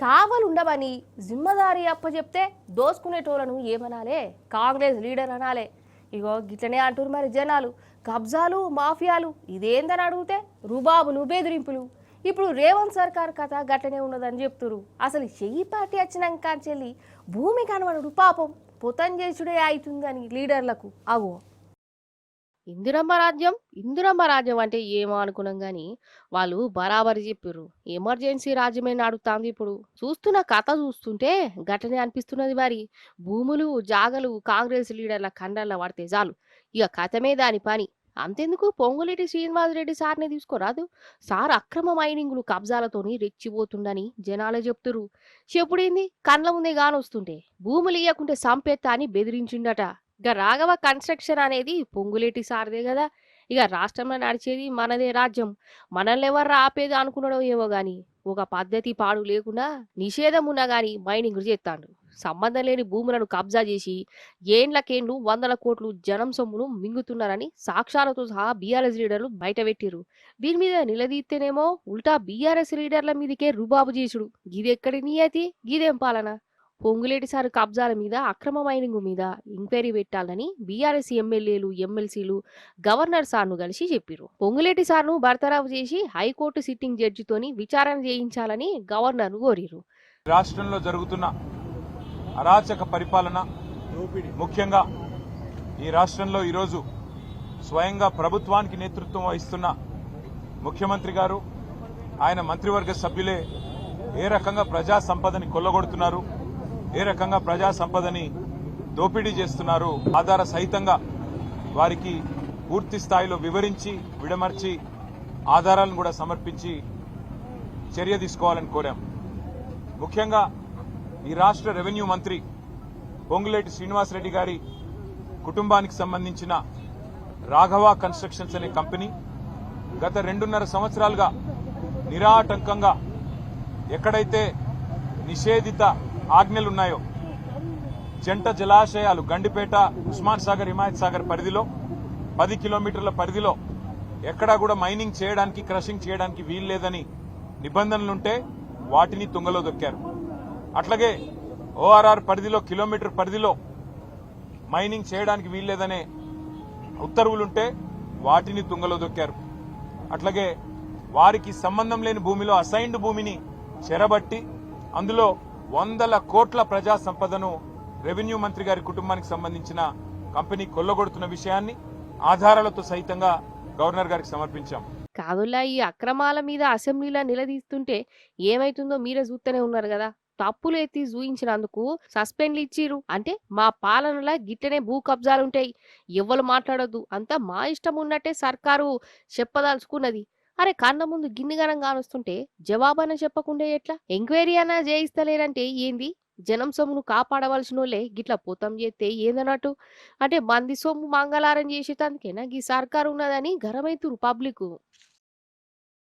కావలుండవని జిమ్మదారి అప్పచెప్తే దోసుకునేటోళ్ళను ఏమనాలే? Congress leader అనాలే. ఇగో గిట్లనే అంటారు మరి జనాలు. కబ్జాలు మాఫియాలు ఇదేందని అడిగితే రుబాబులు బెదిరింపులు. ఇప్పుడు రేవంత్ సర్కార్ కథ గట్టనే ఉన్నదని చెప్తురు. అసలు చెయ్యి పార్టీ వచ్చినాకంచెల్లి భూమి కనబడుడు పాపం పొతం చేసుడే అవుతుందని లీడర్లకు అగో. ఇందిరమ్మ రాజ్యం అంటే ఏమో అనుకున్నాం గాని వాళ్ళు బరాబరి చెప్పిర్రు. ఎమర్జెన్సీ రాజ్యమే నడుస్తుంది ఇప్పుడు. చూస్తున్న కథ చూస్తుంటే గట్టనే అనిపిస్తున్నది మరి. భూములు జాగలు కాంగ్రెస్ లీడర్ల కండల్లో పడితే చాలు ఇక కథమే దాని పని. అంతెందుకు పొంగులేటి శ్రీనివాసరెడ్డి సార్నే తీసుకోరాదు. సార్ అక్రమ మైనింగ్లు కబ్జాలతోని రెచ్చిపోతుండని జనాలే చెప్తురు. చెప్పుడేంది కండ్ల ముందే గానొస్తుంటే భూములు ఇయ్యకుంటే సంపేత్తా అని బెదిరించిండట. ఇక రాఘవ కన్స్ట్రక్షన్ అనేది పొంగులేటి సారదే కదా. ఇక రాష్ట్రంలో నడిచేది మనదే రాజ్యం. మనల్ని ఎవరు ఆపేది అనుకున్నాడో ఏమో గాని ఒక పద్ధతి పాడు లేకుండా నిషేధం ఉన్నా గాని మైనింగ్ చేస్తాడు. సంబంధం లేని భూములను కబ్జా చేసి ఏండ్లకేండ్లు వందల కోట్లు జనం సొమ్మును మింగుతున్నారని సాక్ష్యాలతో సహా బీఆర్ఎస్ లీడర్లు బయటపెట్టిరు. దీని మీద నిలదీస్తేనేమో ఉల్టా బీఆర్ఎస్ లీడర్ల మీదకే రుబాబు చేసుడు. గిదెక్కడి నియతి గిదేం పాలన? పొంగులేటి సారు కబ్జాల మీద అక్రమ మైనింగ్ మీద ఎంక్వైరీ పెట్టాలని బీఆర్ఎస్ ఎమ్మెల్యేలు ఎమ్మెల్సీలు గవర్నర్ సార్ను కలిసి చెప్పిరు. పొంగులేటి సార్ను బర్తరావు చేసి హైకోర్టు సిట్టింగ్ జడ్జితోని విచారణ చేయించాలని గవర్నర్ కోరిరు. రాష్ట్రంలో జరుగుతున్న అరాచక పరిపాలన, ముఖ్యంగా ఈ రాష్ట్రంలో ఈరోజు స్వయంగా ప్రభుత్వానికి నేతృత్వం వహిస్తున్న ముఖ్యమంత్రి గారు, ఆయన మంత్రివర్గ సభ్యులే ఏ రకంగా ప్రజా సంపదని కొల్లగొడుతున్నారు, ఏ రకంగా ప్రజా సంపదని దోపిడీ చేస్తున్నారు ఆధార సహితంగా వారికి పూర్తి స్థాయిలో వివరించి విడమర్చి ఆధారాలను కూడా సమర్పించి చర్య తీసుకోవాలని కోరాం. ముఖ్యంగా ఈ రాష్ట్ర రెవెన్యూ మంత్రి పొంగులేటి శ్రీనివాసరెడ్డి గారి కుటుంబానికి సంబంధించిన రాఘవ కన్స్ట్రక్షన్స్ అనే కంపెనీ గత 2.5 సంవత్సరాలుగా నిరాటంకంగా ఎక్కడైతే నిషేధిత ఆజ్ఞలున్నాయో జంట జలాశయాలు గండిపేట, ఉస్మాన్ సాగర్, హిమాయత్ సాగర్ పరిధిలో 10 కిలోమీటర్ల పరిధిలో ఎక్కడా కూడా మైనింగ్ చేయడానికి, క్రషింగ్ చేయడానికి వీల్లేదని నిబంధనలుంటే వాటిని తుంగలో దొక్కారు. అట్లాగే ఓఆర్ఆర్ పరిధిలో కిలోమీటర్ పరిధిలో మైనింగ్ చేయడానికి వీల్లేదనే ఉత్తర్వులుంటే వాటిని తుంగలో దొక్కారు. అట్లాగే వారికి సంబంధం లేని భూమిలో అసైన్డ్ భూమిని చెరబట్టి అందులో వందల కోట్ల ప్రజా సంపదను రెవెన్యూ మంత్రి గారి కుటుంబానికి సంబంధించిన కంపెనీ కొల్లగొడుతున్న విషయాన్ని ఆధారాలతో సహితంగా గవర్నర్ గారికి సమర్పించాం. కాదుల్లా ఈ అక్రమాల మీద అసెంబ్లీలో నిలదీస్తుంటే ఏమైతుందో మీరే చూస్తూనే ఉన్నారు కదా. తప్పులు ఎత్తి చూయించినందుకు సస్పెండ్లు ఇచ్చిరు. అంటే మా పాలనలో గిట్టనే భూ కబ్జాలుంటాయి, ఎవ్వరు మాట్లాడొద్దు, అంతా మా ఇష్టం ఉన్నట్టే సర్కారు చెప్పదలుచుకున్నది. అరే కన్న ముందు గిన్నెగనం కానొస్తుంటే జవాబన చెప్పకుండా ఎట్లా? ఎంక్వైరీ అన్నా చేయిస్తలేరంటే ఏంది? జనం సొమ్మును కాపాడవలసినోళ్లే గిట్లా పొతం చేస్తే ఏందన్నట్టు? అంటే మంది సొమ్ము మంగళారం చేసేటందుకేనా గీ సర్కారు ఉన్నదని గరమైతురు పబ్లిక్.